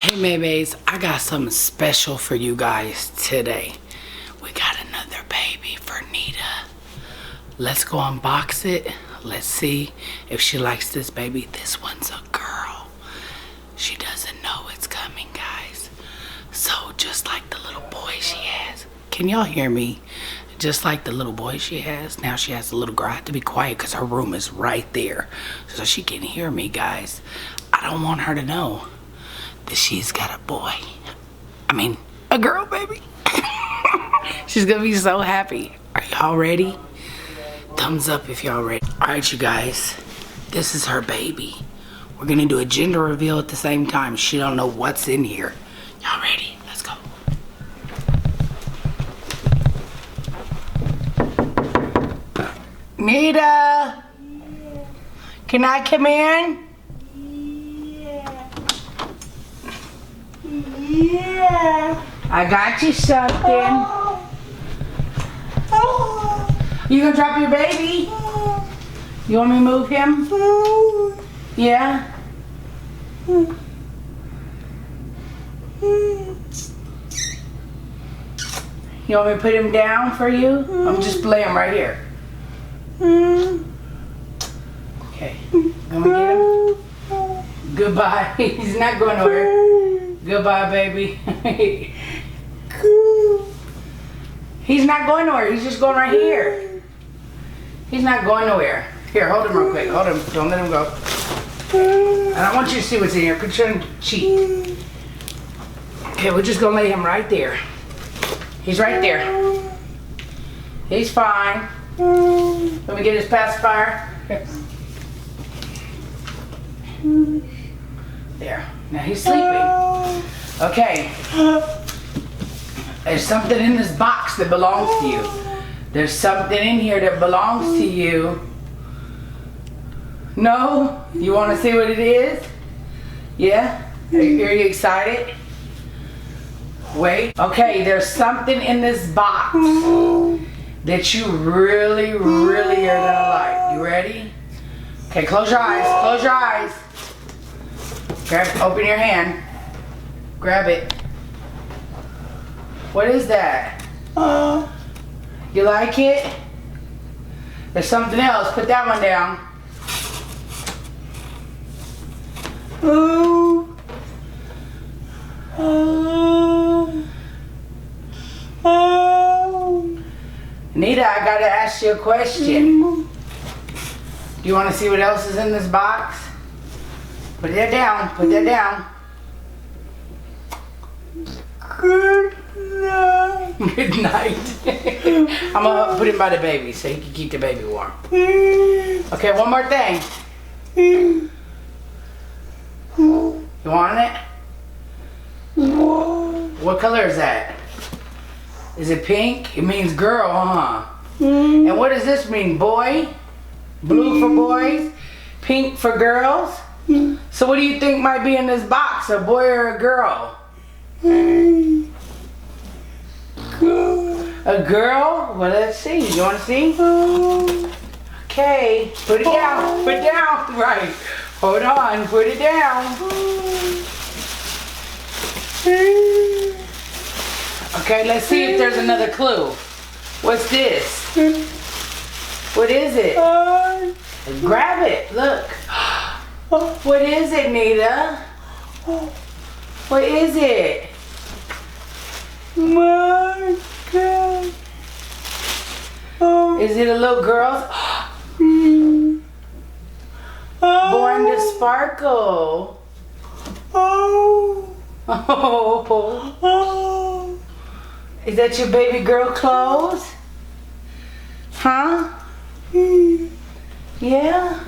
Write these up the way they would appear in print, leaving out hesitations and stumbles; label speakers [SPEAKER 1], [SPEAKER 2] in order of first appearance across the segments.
[SPEAKER 1] Hey Maybays, I got something special for you guys today. We got another baby for Nita. Let's go unbox it. Let's see if she likes this baby. This one's a girl. She doesn't know it's coming, guys. So just like the little boy she has. Can y'all hear me? Just like the little boy she has. Now she has a little girl. I have to be quiet because her room is right there. So she can hear me, guys. I don't want her to know that she's got a boy. I mean, a girl, baby. She's gonna be so happy. Are y'all ready? Thumbs up if y'all ready. All right, you guys. This is her baby. We're gonna do a gender reveal at the same time. She don't know what's in here. Y'all ready? Let's go. Nita! Can I come in? Yeah. I got you something. You gonna drop your baby? You want me to move him? Yeah? You want me to put him down for you? I'm just lay him right here. Okay. Gonna get him? Goodbye. He's not going nowhere. Goodbye, baby. He's not going nowhere. He's just going right here. He's not going nowhere. Here, hold him real quick. Hold him. Don't let him go. I don't want you to see what's in here. Put your cheek. Okay, we're just going to lay him right there. He's right there. He's fine. Let me get his pacifier. There. Now he's sleeping. Okay. There's something in this box that belongs to you. There's something in here that belongs to you. No? You want to see what it is? Yeah? Are you excited? Wait. Okay, there's something in this box that you really, really are gonna like. You ready? Okay, close your eyes. Close your eyes. Open your hand. Grab it. What is that? You like it? There's something else. Put that one down. Nita, I gotta ask you a question. Do you want to see what else is in this box? Put that down. Put that down. Good night. Good night. I'm going to put him by the baby so he can keep the baby warm. Okay, one more thing. You want it? What color is that? Is it pink? It means girl, huh? And what does this mean? Boy? Blue for boys? Pink for girls? So what do you think might be in this box? A boy or a girl? A girl? Well, let's see. You want to see? Okay. Put it down. Put it down. Right. Hold on. Put it down. Okay, let's see if there's another clue. What's this? What is it? Grab it. Look. What is it, Nita? What is it? My God. Is it a little girl's? Born to sparkle. Is that your baby girl clothes? Huh? Yeah?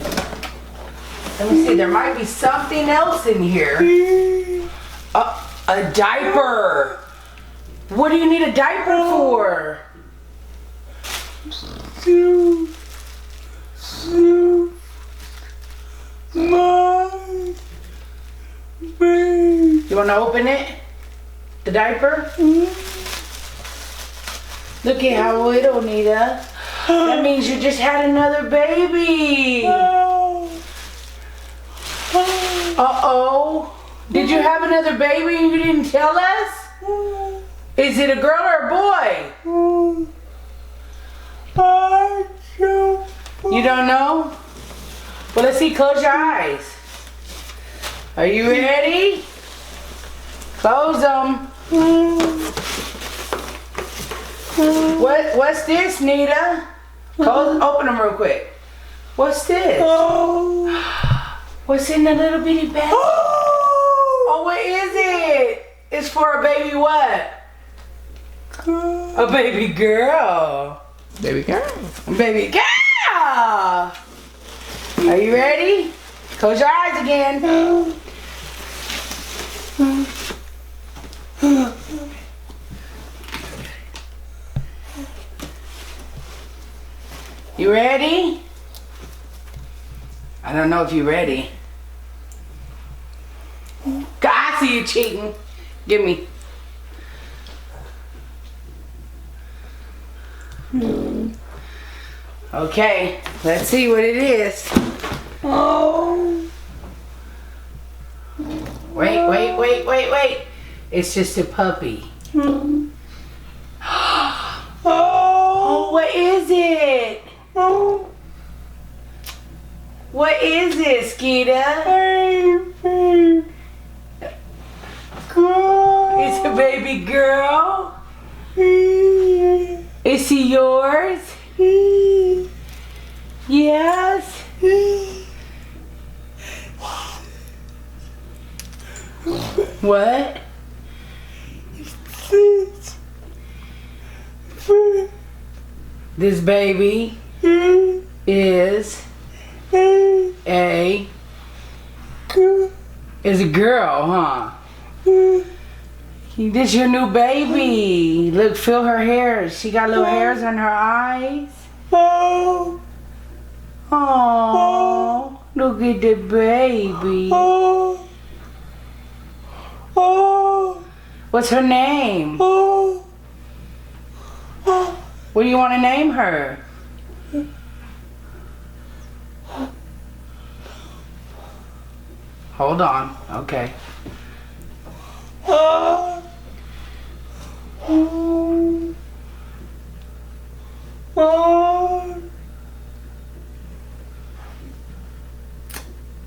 [SPEAKER 1] Let me see, there might be something else in here. A diaper. What do you need a diaper for? You want to open it? The diaper? Look at how little, Nita. That means you just had another baby. Uh-oh. Did you have another baby and you didn't tell us? Is it a girl or a boy? You don't know? Well, let's see. Close your eyes. Are you ready? Close them. What's this, Nita? Open them real quick. What's this? What's in the little bitty bag? Oh, what is it? It's for a baby what? A baby girl. Baby girl. Baby girl. Are you ready? Close your eyes again. You ready? I don't know if you're ready. I see you cheating. Give me. Okay, let's see what it is. Wait. It's just a puppy. Oh, what is it? What is it, Skeeta? It's a baby girl. Is he yours? Yes. What? This baby is a girl, huh? This your new baby. Look, feel her hair. She got little hairs on her eyes. Oh, look at the baby. What's her name? What do you want to name her? Hold on. Okay.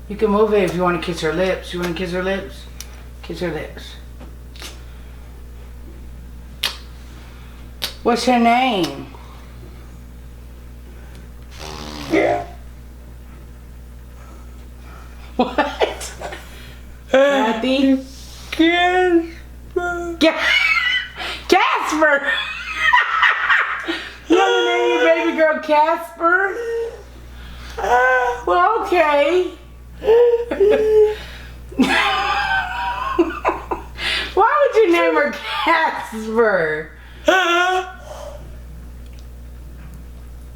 [SPEAKER 1] You can move it if you want to kiss her lips. You want to kiss her lips? Kiss her lips. What's her name? Yeah. What? Kathy? Casper! You want to name your baby girl Casper? Well, okay. Why would you name her Casper?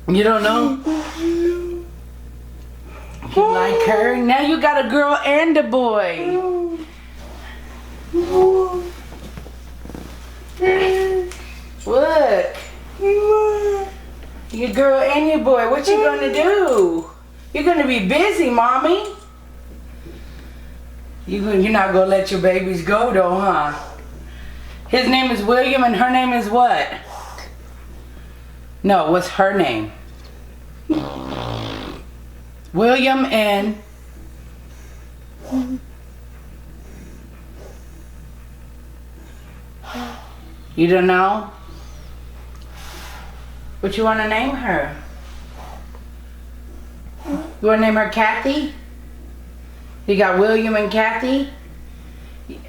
[SPEAKER 1] You don't know? You like her? Now you got a girl and a boy. Look. Your girl and your boy. What you gonna do? You're gonna be busy, mommy. You're not gonna let your babies go though, huh? His name is William and her name is what? No, what's her name? William and... You don't know? What you want to name her? You want to name her Kathy? You got William and Kathy?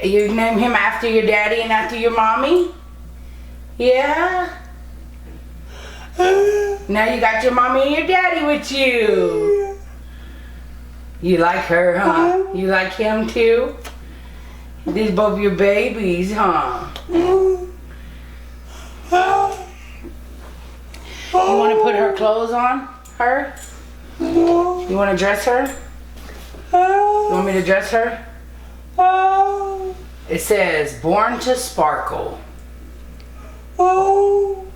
[SPEAKER 1] You name him after your daddy and after your mommy? Yeah? Now you got your mommy and your daddy with you. You like her, huh? You like him too? These both your babies, huh? You want to put her clothes on her? You want to dress her? You want me to dress her? It says, born to sparkle. You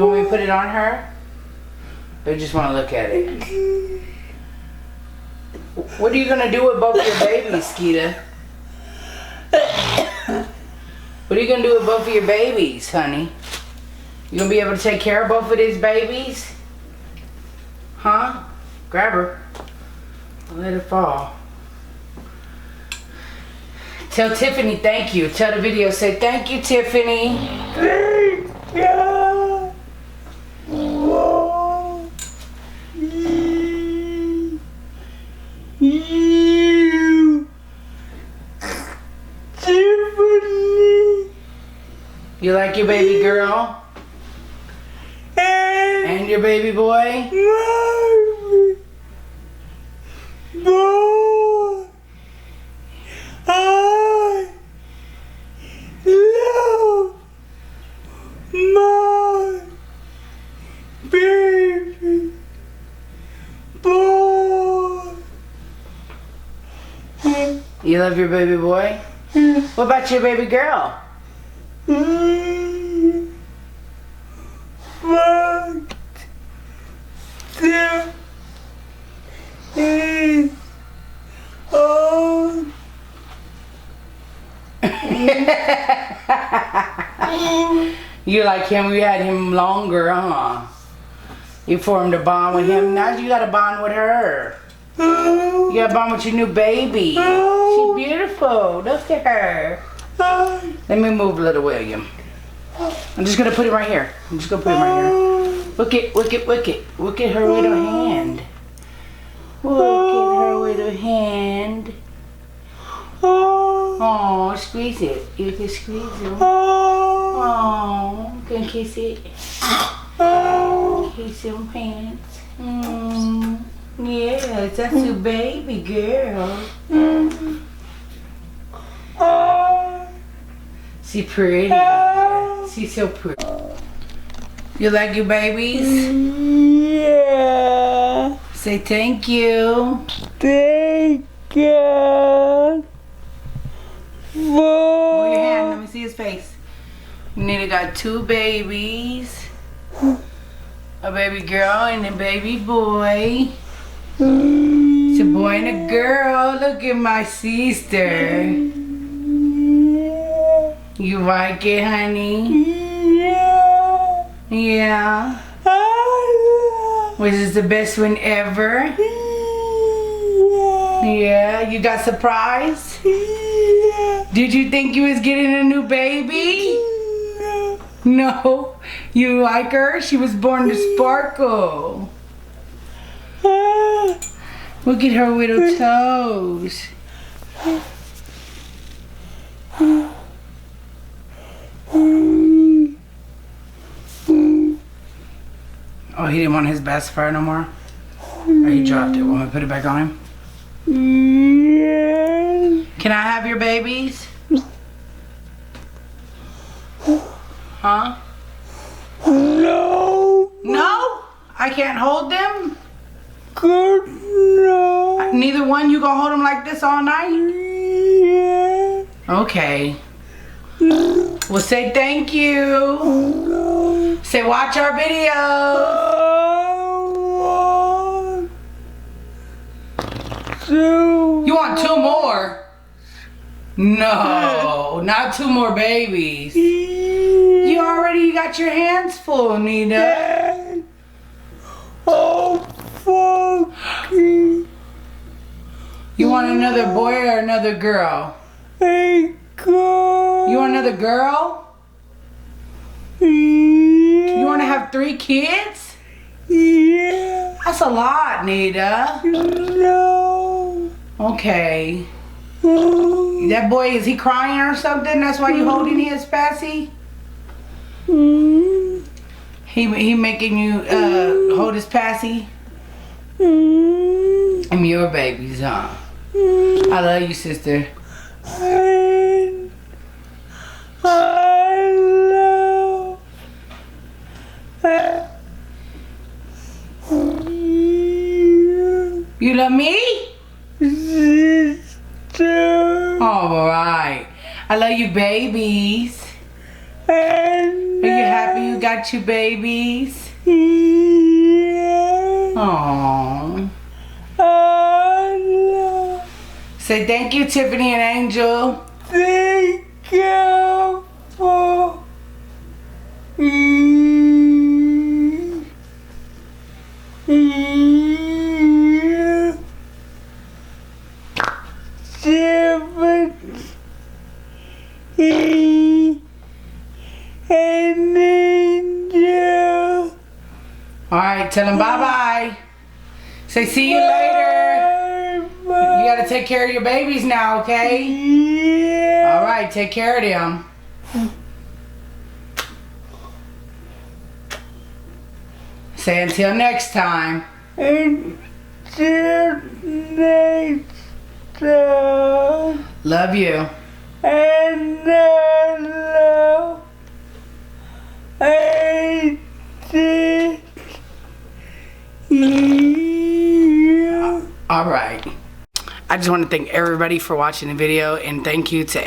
[SPEAKER 1] want me to put it on her? Or you just want to look at it? What are you gonna do with both your babies, Skeeta? What are you gonna do with both of your babies, honey? You gonna be able to take care of both of these babies? Huh? Grab her. Let her fall. Tell Tiffany thank you. Tell the video, say thank you, Tiffany.
[SPEAKER 2] Thank you. Whoa. You. Tiffany.
[SPEAKER 1] You like your baby girl? And your baby boy?
[SPEAKER 2] Mommy. Boy. I love my baby boy.
[SPEAKER 1] You love your baby boy? What about your baby girl?
[SPEAKER 2] But there is on
[SPEAKER 1] You like him, you had him longer, huh? You formed a bond with him. Now you got a bond with her. You got a bond with your new baby. She's beautiful. Look at her. Let me move little William. I'm just gonna put him right here. I'm just gonna put him right here. Look at Look at her little hand. Look at her little hand. Oh, squeeze it. You can squeeze it. Oh, you can kiss it. Kiss your hands. Yes, that's your baby girl. She pretty. She's so pretty. You like your babies?
[SPEAKER 2] Yeah.
[SPEAKER 1] Say thank you.
[SPEAKER 2] Thank you.
[SPEAKER 1] Move your hand. Let me see his face. Nita got two babies. A baby girl and a baby boy. It's a boy and a girl. Look at my sister. You like it, honey?
[SPEAKER 2] Yeah.
[SPEAKER 1] Yeah. Was this the best one ever? Yeah. You got surprised? Did you think you was getting a new baby? No. You like her? She was born to sparkle. Look at her little toes. Oh, he didn't want his pacifier no more? Or he dropped it. Want me to put it back on him?
[SPEAKER 2] Yeah.
[SPEAKER 1] Can I have your babies? Huh?
[SPEAKER 2] No.
[SPEAKER 1] No? I can't hold them?
[SPEAKER 2] Good no.
[SPEAKER 1] Neither one? You gonna hold them like this all night?
[SPEAKER 2] Yeah.
[SPEAKER 1] Okay. Well, say thank you.
[SPEAKER 2] No.
[SPEAKER 1] Say watch our video. You want two more? No, not two more babies. You already got your hands full, Nita.
[SPEAKER 2] Oh, fucking.
[SPEAKER 1] You want another boy or another girl?
[SPEAKER 2] Hey, girl.
[SPEAKER 1] You want another girl?
[SPEAKER 2] Yeah.
[SPEAKER 1] You want to have 3 kids?
[SPEAKER 2] Yeah.
[SPEAKER 1] That's a lot, Nita.
[SPEAKER 2] No.
[SPEAKER 1] Okay. That boy, is he crying or something? That's why you holding his passy? He making you hold his passy? I'm your babies, huh? I love you, sister.
[SPEAKER 2] I love you.
[SPEAKER 1] You love me?
[SPEAKER 2] Sister.
[SPEAKER 1] All right. I love you, babies.
[SPEAKER 2] And
[SPEAKER 1] Are you happy you got your babies?
[SPEAKER 2] yeah.
[SPEAKER 1] Aww.
[SPEAKER 2] I
[SPEAKER 1] Say thank you, Tiffany and Angel.
[SPEAKER 2] Thank you for and Angel.
[SPEAKER 1] Alright, tell them bye-bye. Say see you later. You gotta take care of your babies now, okay?
[SPEAKER 2] Yeah.
[SPEAKER 1] Alright, take care of them. Say until next time.
[SPEAKER 2] Until next time.
[SPEAKER 1] Love you.
[SPEAKER 2] And I see you.
[SPEAKER 1] Alright. I just want to thank everybody for watching the video, and thank you to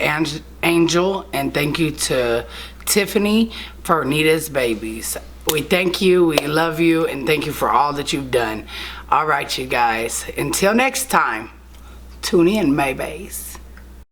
[SPEAKER 1] Angel, and thank you to Tiffany for Nita's babies. We thank you, we love you, and thank you for all that you've done. Alright, you guys. Until next time, tune in, Maybays.